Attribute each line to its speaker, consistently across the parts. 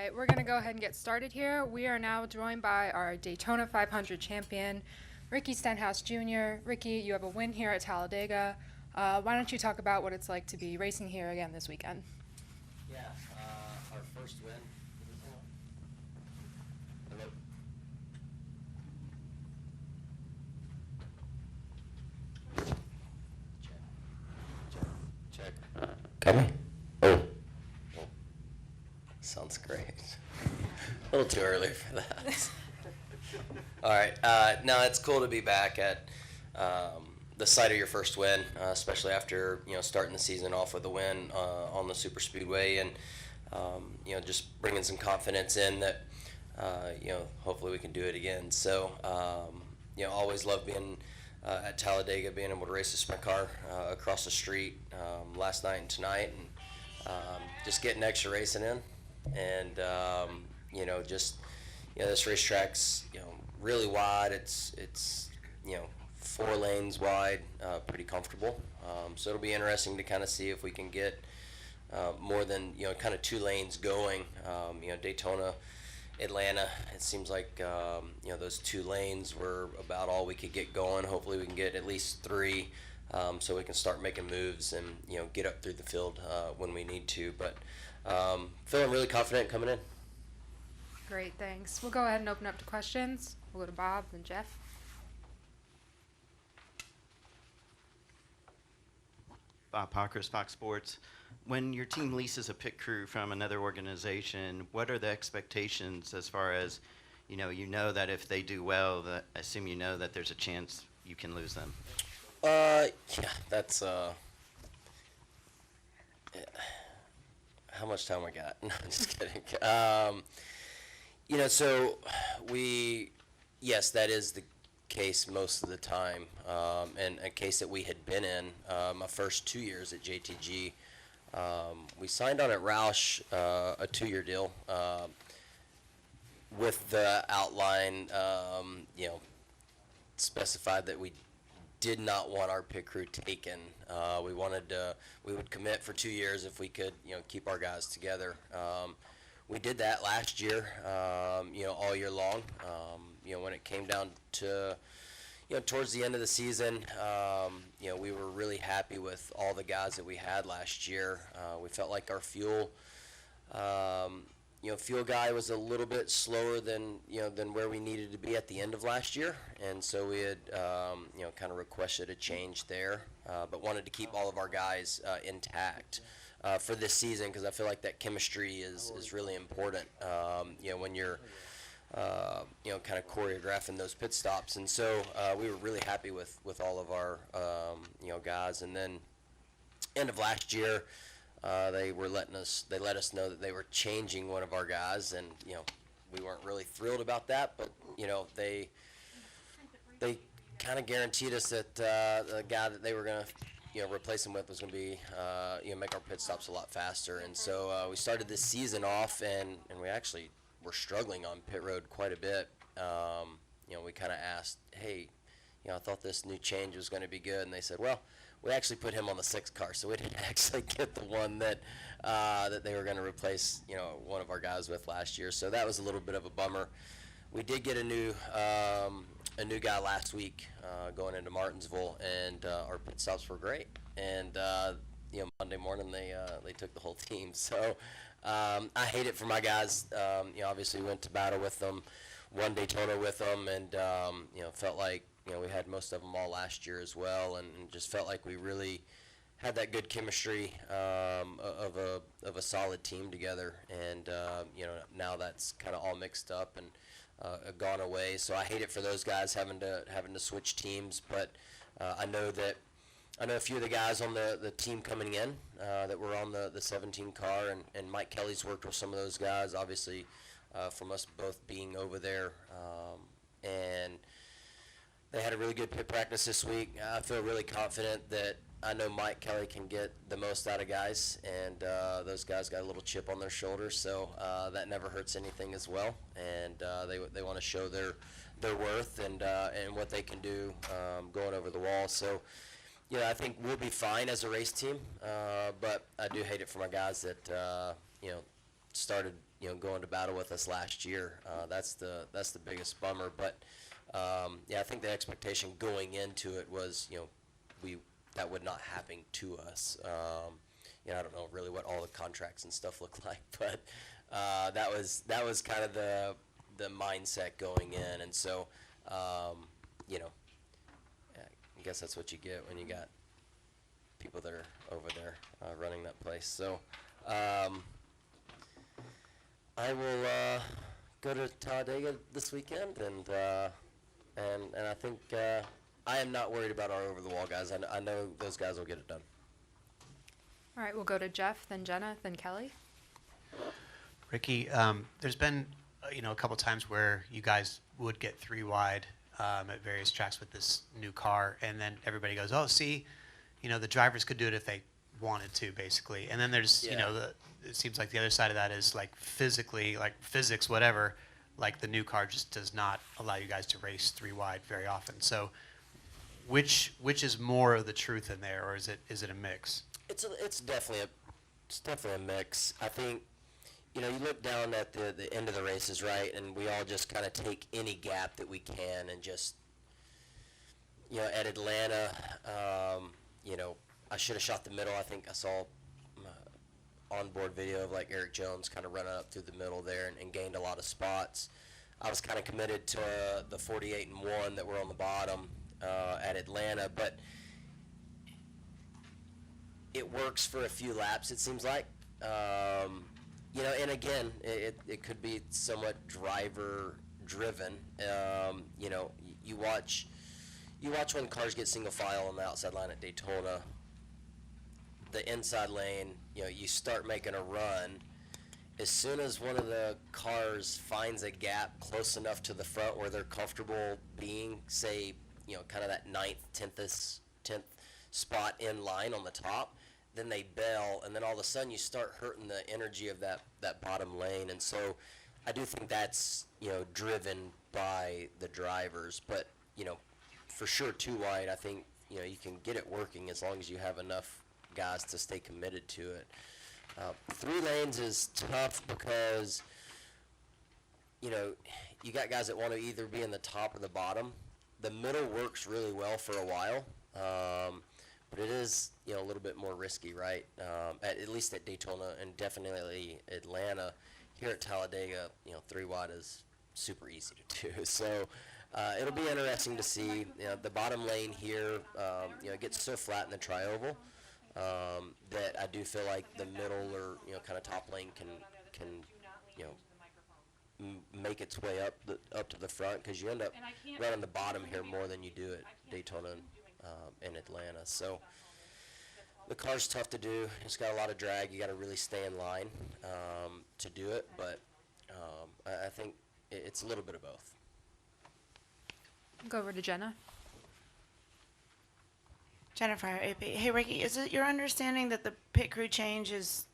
Speaker 1: right, we're going to go ahead and get started here. We are now joined by our Daytona 500 champion, Ricky Stenhouse Jr. Ricky, you have a win here at Talladega. Why don't you talk about what it's like to be racing here again this weekend?
Speaker 2: Yeah, our first win. Hello. Check. Coming? Oh. Sounds great. A little too early for that. All right. No, it's cool to be back at the site of your first win, especially after starting the season off with a win on the Superspeedway, and just bringing some confidence in that hopefully we can do it again. So always love being at Talladega, being able to race a sprint car across the street last night and tonight, and just getting extra racing in, and this racetrack's really wide. It's 4 lanes wide, pretty comfortable. So it'll be interesting to kind of see if we can get more than kind of 2 lanes going. Daytona, Atlanta, it seems like those 2 lanes were about all we could get going. Hopefully we can get at least 3, so we can start making moves and get up through the field when we need to. But feeling really confident coming in.
Speaker 1: Great, thanks. We'll go ahead and open up to questions. We'll go to Bob and Jeff.
Speaker 3: Bob Pockers, Fox Sports. When your team leases a pit crew from another organization, what are the expectations as far as, you know that if they do well, that I assume that there's a chance you can lose them?
Speaker 2: Yeah, that's how much time we got? No, I'm just kidding. So yes, that is the case most of the time, and a case that we had been in my first 2 years at JTG. We signed on at Roush a 2-year deal with the outline, specified that we did not want our pit crew taken. We would commit for 2 years if we could, keep our guys together. We did that last year, all year long. When it came down to, towards the end of the season, we were really happy with all the guys that we had last year. We felt like our fuel guy was a little bit slower than where we needed to be at the end of last year, and so we had kind of requested a change there, but wanted to keep all of our guys intact for this season, because I feel like that chemistry is really important when you're kind of choreographing those pit stops. And so we were really happy with all of our guys. And then end of last year, they let us know that they were changing one of our guys, and we weren't really thrilled about that, but they kind of guaranteed us that the guy that they were going to replace him with was going to be make our pit stops a lot faster. And so we started this season off, and we actually were struggling on pit road quite a bit. We kind of asked, hey, I thought this new change was going to be good, and they said, well, we actually put him on the 6th car, so we didn't actually get the one that that they were going to replace one of our guys with last year. So that was a little bit of a bummer. We did get a new guy last week going into Martinsville, and our pit stops were great. And Monday morning they took the whole team. So I hate it for my guys. Obviously went to battle with them, won Daytona with them, and felt like we had most of them all last year as well, and just felt like we really had that good chemistry of a solid team together. And now that's kind of all mixed up and gone away. So I hate it for those guys having to switch teams, but I know a few of the guys on the team coming in that were on the 17 car, and Mike Kelly's worked with some of those guys, obviously, from us both being over there. And they had a really good pit practice this week. I feel really confident that I know Mike Kelly can get the most out of guys, and those guys got a little chip on their shoulder, so that never hurts anything as well. And they want to show their worth and what they can do going over the wall. So I think we'll be fine as a race team, but I do hate it for my guys that started going to battle with us last year. That's the biggest bummer. But yeah, I think the expectation going into it was, that would not happen to us. I don't know really what all the contracts and stuff look like, but that was kind of the mindset going in, and so I guess that's what you get when you got people that are over there running that place. So I will go to Talladega this weekend, and I think I am not worried about our over-the-wall guys. I know those guys will get it done.
Speaker 1: All right, we'll go to Jeff, then Jenna, then Kelly.
Speaker 4: Ricky, there's been a couple times where you guys would get 3 wide at various tracks with this new car, and then everybody goes, "Oh, see, the drivers could do it if they wanted to," basically. And then there's it seems like the other side of that is like physically, like physics, whatever. Like the new car just does not allow you guys to race 3 wide very often. So, which is more of the truth in there, or is it a mix?
Speaker 2: It's definitely a mix. I think. You look down at the end of the races, right, and we all just kind of take any gap that we can, and just, at Atlanta, I should have shot the middle. I think I saw onboard video of like Eric Jones kind of running up through the middle there and gained a lot of spots. I was kind of committed to the 48-1 that were on the bottom at Atlanta, but it works for a few laps, it seems like. And again, it could be somewhat driver driven. You watch when cars get single file on the outside line at Daytona, the inside lane, you start making a run. As soon as one of the cars finds a gap close enough to the front where they're comfortable being, say, kind of that 9th, 10th spot in line on the top, then they bail, and then all of a sudden you start hurting the energy of that bottom lane. And so I do think that's, driven by the drivers. But, for sure 2 wide, I think, you can get it working as long as you have enough guys to stay committed to it. 3 lanes is tough because, you got guys that want to either be in the top or the bottom. The middle works really well for a while. But it is, a little bit more risky, right? At least at Daytona and definitely Atlanta. Here at Talladega, 3 wide is super easy to do. So it'll be interesting to see. The bottom lane here, it gets so flat in the trioval that I do feel like the middle or kind of top lane can make its way up to the front, because you end up running the bottom here more than you do at Daytona in Atlanta. So the car's tough to do. It's got a lot of drag. You got to really stay in line to do it, but I think it's a little bit of both.
Speaker 1: Go over to Jenna.
Speaker 5: Jennifer, AP. Hey, Ricky, is it your understanding that the pit crew change is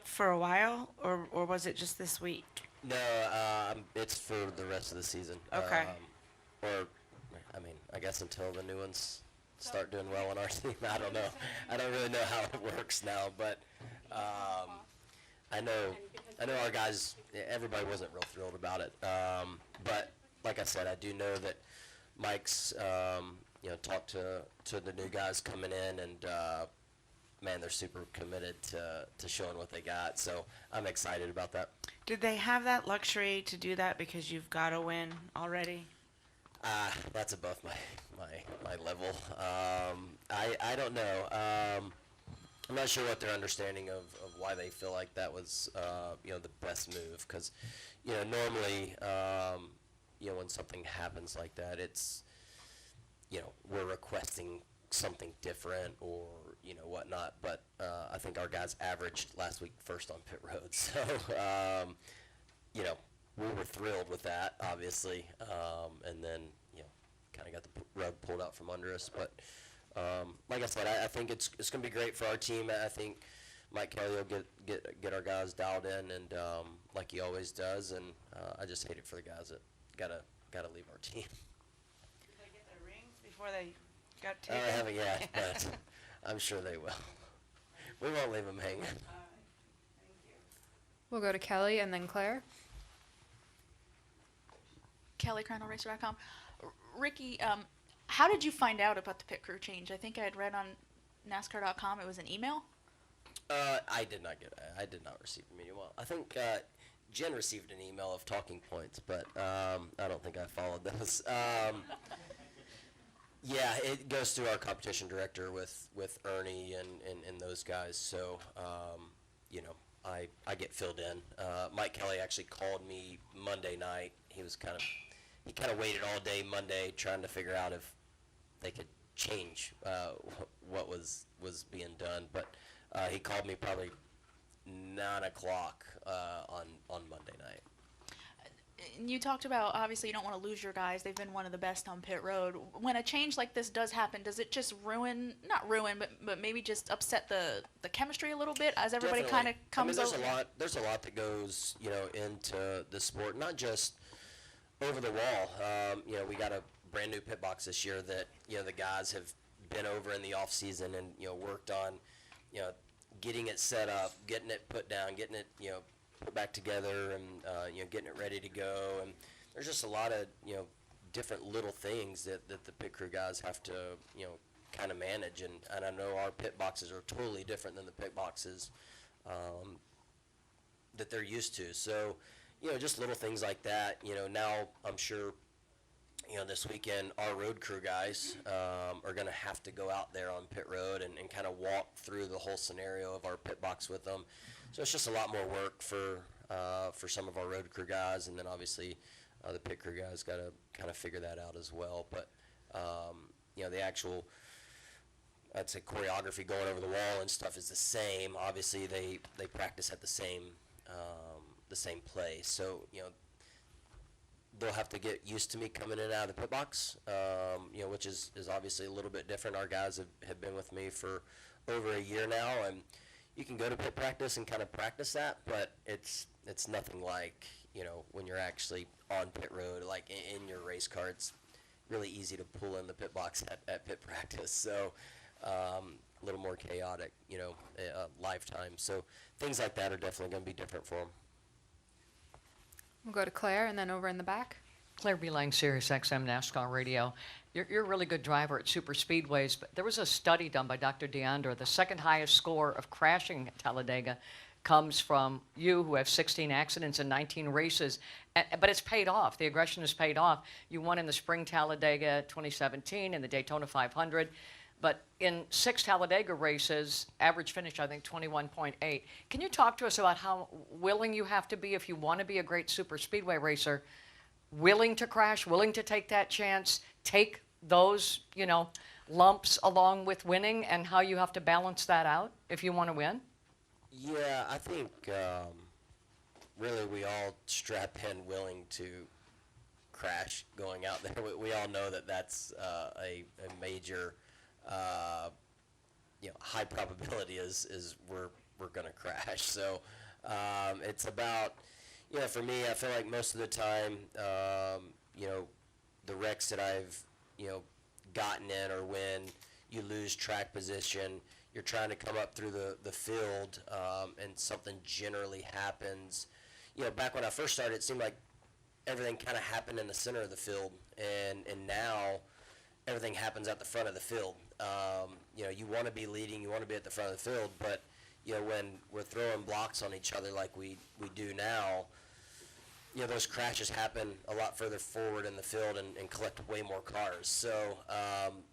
Speaker 5: for a while, or was it just this week?
Speaker 2: No, it's for the rest of the season.
Speaker 5: Okay.
Speaker 2: I guess until the new ones start doing well on our team. I don't know. I don't really know how it works now, but I know our guys. Everybody wasn't real thrilled about it, but like I said, I do know that Mike's talked to the new guys coming in, and man, they're super committed to showing what they got. So I'm excited about that.
Speaker 5: Did they have that luxury to do that because you've got to win already?
Speaker 2: That's above my level. I don't know. I'm not sure what their understanding of why they feel like that was the best move, because normally when something happens like that, it's we're requesting something different or whatnot. But I think our guys averaged last week first on pit road, so we were thrilled with that, obviously, and then kind of got the rug pulled out from under us. But like I said, I think it's going to be great for our team. I think Mike Kelly will get our guys dialed in, and like he always does. And I just hate it for the guys that gotta leave our team.
Speaker 5: Did they get their rings before they got
Speaker 2: I
Speaker 5: taken?
Speaker 2: haven't yet, but I'm sure they will. We won't leave them hanging.
Speaker 5: Thank you.
Speaker 1: We'll go to Kelly and then Claire.
Speaker 6: Kelly, CrownRacer.com. Ricky, how did you find out about the pit crew change? I think I had read on NASCAR.com it was an email.
Speaker 2: I did not receive an email. I think Jen received an email of talking points, but I don't think I followed those. Yeah, it goes through our competition director with Ernie and those guys. So, you know, I get filled in. Mike Kelly actually called me Monday night. He kind of waited all day Monday trying to figure out if they could change what was being done. But he called me probably 9 o'clock on Monday night.
Speaker 6: And you talked about, obviously, you don't want to lose your guys. They've been one of the best on pit road. When a change like this does happen, does it just not ruin, but maybe just upset the chemistry a little bit as everybody kind of comes over?
Speaker 2: There's a lot that goes, you know, into the sport, not just over the wall. You know, we got a brand new pit box this year that, you know, the guys have been over in the off season and, you know, worked on, you know, getting it set up, getting it put down, getting it, you know, put back together, and you know, getting it ready to go. And there's just a lot of, you know, different little things that the pit crew guys have to, you know, kind of manage. And I know our pit boxes are totally different than the pit boxes that they're used to. So, you know, just little things like that. You know, now I'm sure, you know, this weekend our road crew guys are going to have to go out there on pit road and kind of walk through the whole scenario of our pit box with them. So it's just a lot more work for some of our road crew guys, and then obviously the pit crew guys got to kind of figure that out as well. But you know, the actual, I'd say, choreography going over the wall and stuff is the same. Obviously, they practice at the same place. So, you know, they'll have to get used to me coming in and out of the pit box, you know, which is obviously a little bit different. Our guys have been with me for over a year now, and you can go to pit practice and kind of practice that, but it's nothing like, you know, when you're actually on pit road, like in your race car. It's really easy to pull in the pit box at pit practice. So a little more chaotic, you know, lifetime. So things like that are definitely going to be different for them.
Speaker 1: We'll go to Claire and then over in the back.
Speaker 7: Claire B. Lang, Sirius XM NASCAR Radio. You're a really good driver at super speedways, but there was a study done by Dr. DeAndre. The second highest score of crashing at Talladega comes from you, who have 16 accidents in 19 races, but it's paid off. The aggression has paid off. You won in the Spring Talladega 2017 and the Daytona 500, but in 6 Talladega races, average finish, I think, 21.8. Can you talk to us about how willing you have to be if you want to be a great super speedway racer, willing to crash, willing to take that chance, take those, you know, lumps along with winning, and how you have to balance that out if you want to win?
Speaker 2: Yeah, I think really we all strap in willing to crash going out there. We all know that that's a major, you know, high probability is we're going to crash. So it's about, you know, for me, I feel like most of the time, you know, the wrecks that I've, you know, gotten in, or when you lose track position, you're trying to come up through the field, and something generally happens. You know, back when I first started, it seemed like everything kind of happened in the center of the field, and now everything happens at the front of the field. You know, you want to be leading, you want to be at the front of the field, but, you know, when we're throwing blocks on each other like we do now, you know, those crashes happen a lot further forward in the field and collect way more cars. So,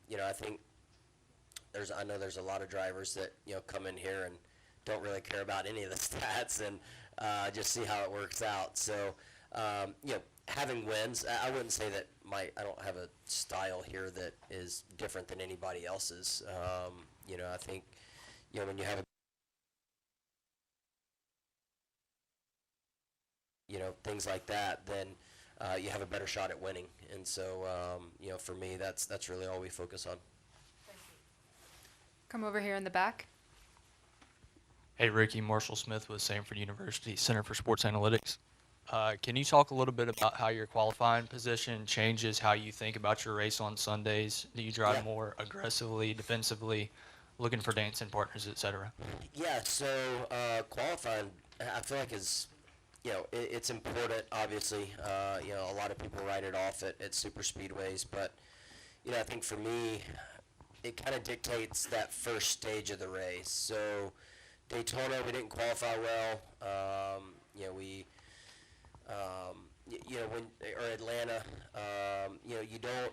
Speaker 2: you know, I think I know there's a lot of drivers that, you know, come in here and don't really care about any of the stats and just see how it works out. So, you know, having wins, I wouldn't say that I don't have a style here that is different than anybody else's. You know, I think, you know, when you have you know, things like that, then you have a better shot at winning. And so, you know, for me, that's really all we focus on.
Speaker 1: Come over here in the back.
Speaker 8: Hey, Ricky, Marshall Smith with Samford University Center for Sports Analytics. Can you talk a little bit about how your qualifying position changes how you think about your race on Sundays? Do you drive more aggressively, defensively, looking for dancing partners, et cetera?
Speaker 2: Yeah, so qualifying I feel like is, it's important. Obviously, a lot of people write it off at super speedways, but I think for me, it kind of dictates that first stage of the race. So Daytona, we didn't qualify well. We when or Atlanta, you don't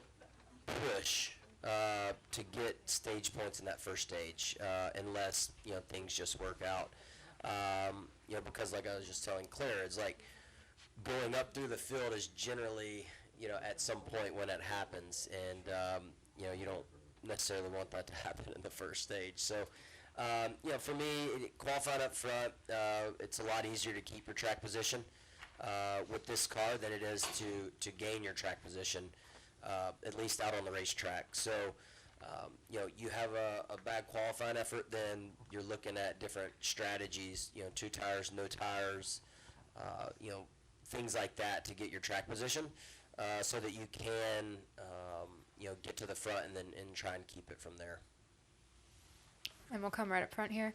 Speaker 2: push to get stage points in that first stage unless things just work out. Because like I was just telling Claire, it's like going up through the field is generally at some point when it happens, and you don't necessarily want that to happen in the first stage. So for me, qualifying up front, it's a lot easier to keep your track position with this car than it is to gain your track position, at least out on the racetrack. So, you have a bad qualifying effort, then you're looking at different strategies, 2 tires, no tires, things like that to get your track position, so that you can, get to the front and try and keep it from there.
Speaker 1: And we'll come right up front here.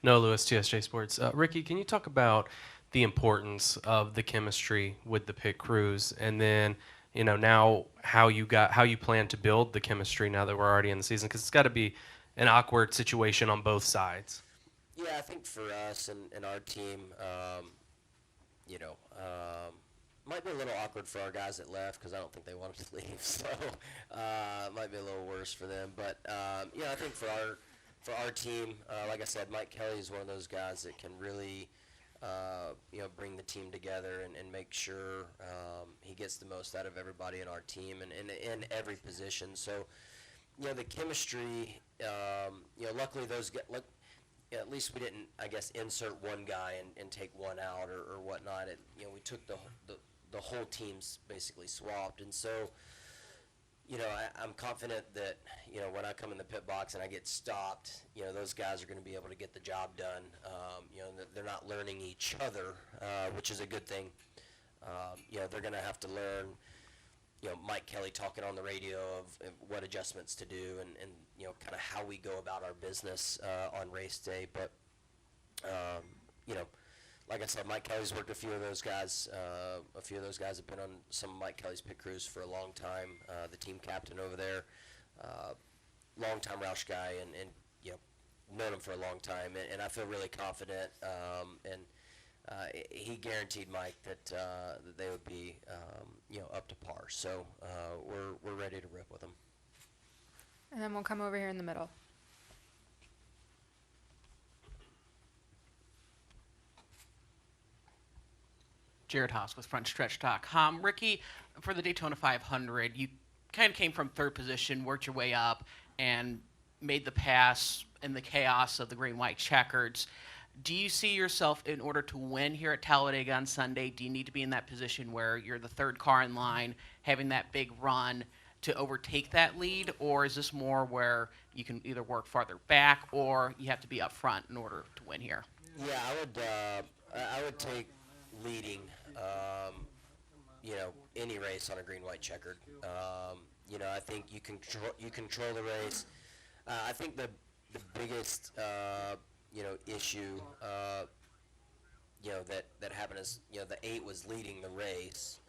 Speaker 9: Noah Lewis, TSJ Sports. Ricky, can you talk about the importance of the chemistry with the pit crews, and then now how you plan to build the chemistry now that we're already in the season? Because it's got to be an awkward situation on both sides.
Speaker 2: Yeah, I think for us and our team, might be a little awkward for our guys that left because I don't think they wanted to leave. So it might be a little worse for them. But I think for our team, like I said, Mike Kelly is one of those guys that can really bring the team together and make sure he gets the most out of everybody in our team and in every position. So the chemistry, luckily those guys, at least we didn't, I guess, insert one guy and take one out or whatnot. We took the whole team's basically swapped. And so, I'm confident that, when I come in the pit box and I get stopped, those guys are going to be able to get the job done. They're not learning each other, which is a good thing. They're going to have to learn, Mike Kelly talking on the radio of what adjustments to do and kind of how we go about our business on race day. But, like I said, Mike Kelly's worked a few of those guys. A few of those guys have been on some of Mike Kelly's pit crews for a long time. The team captain over there, long-time Roush guy, and known him for a long time. And I feel really confident. He guaranteed Mike that they would be, up to par. So we're ready to rip with them.
Speaker 1: And then we'll come over here in the middle.
Speaker 10: Jared Haas with FrontStretch.com. Ricky, for the Daytona 500, you kind of came from third position, worked your way up, and made the pass in the chaos of the green-white checkers. Do you see yourself, in order to win here at Talladega on Sunday, do you need to be in that position where you're the third car in line, having that big run to overtake that lead, or is this more where you can either work farther back or you have to be up front in order to win here?
Speaker 2: Yeah, I would take leading, any race on a green-white checkered. I think you control the race. I think the biggest issue that happened is the 8 was leading the race,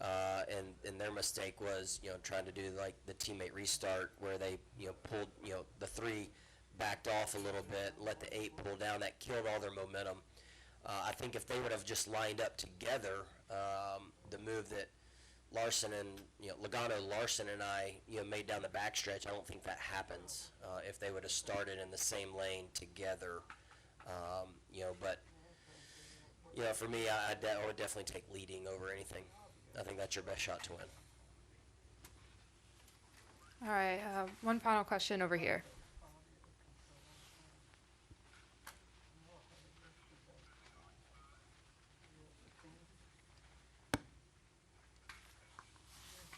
Speaker 2: and their mistake was trying to do like the teammate restart where they pulled the 3 backed off a little bit, let the 8 pull down. That killed all their momentum. I think if they would have just lined up together, the move that Larson and Logano, Larson and I made down the backstretch, I don't think that happens if they would have started in the same lane together. But for me, I would definitely take leading over anything. I think that's your best shot to win.
Speaker 1: All right, one final question over here.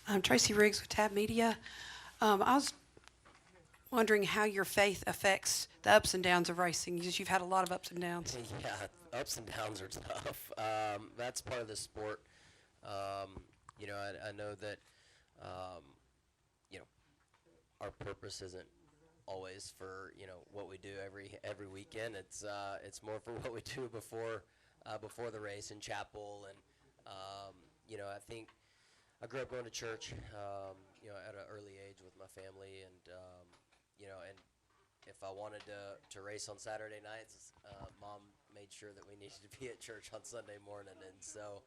Speaker 11: I'm Tracy Riggs with Tab Media. I was wondering how your faith affects the ups and downs of racing. You've had a lot of ups and downs.
Speaker 2: Yeah, ups and downs are tough. That's part of the sport. I know that, our purpose isn't always for what we do every weekend. It's more for what we do before the race in chapel, and I think I grew up going to church, at an early age with my family, and and if I wanted to race on Saturday nights, Mom made sure that we needed to be at church on Sunday morning, and so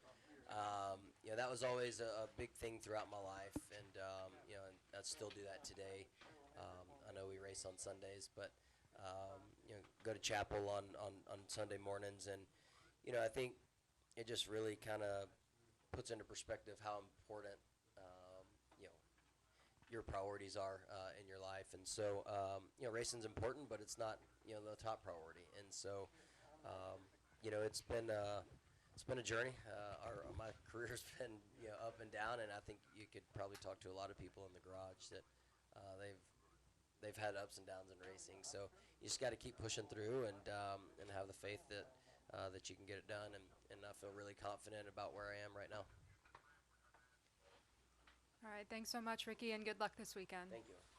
Speaker 2: that was always a big thing throughout my life, and and I still do that today. I know we race on Sundays, but go to chapel on Sunday mornings, and I think it just really kind of puts into perspective how important your priorities are in your life, and so racing's important, but it's not the top priority, and so it's been a journey. My career's been up and down, and I think you could probably talk to a lot of people in the garage that they've had ups and downs in racing. So you just got to keep pushing through and have the faith that you can get it done, and I feel really confident about where I am right now.
Speaker 1: All right, thanks so much, Ricky, and good luck this weekend.
Speaker 2: Thank you.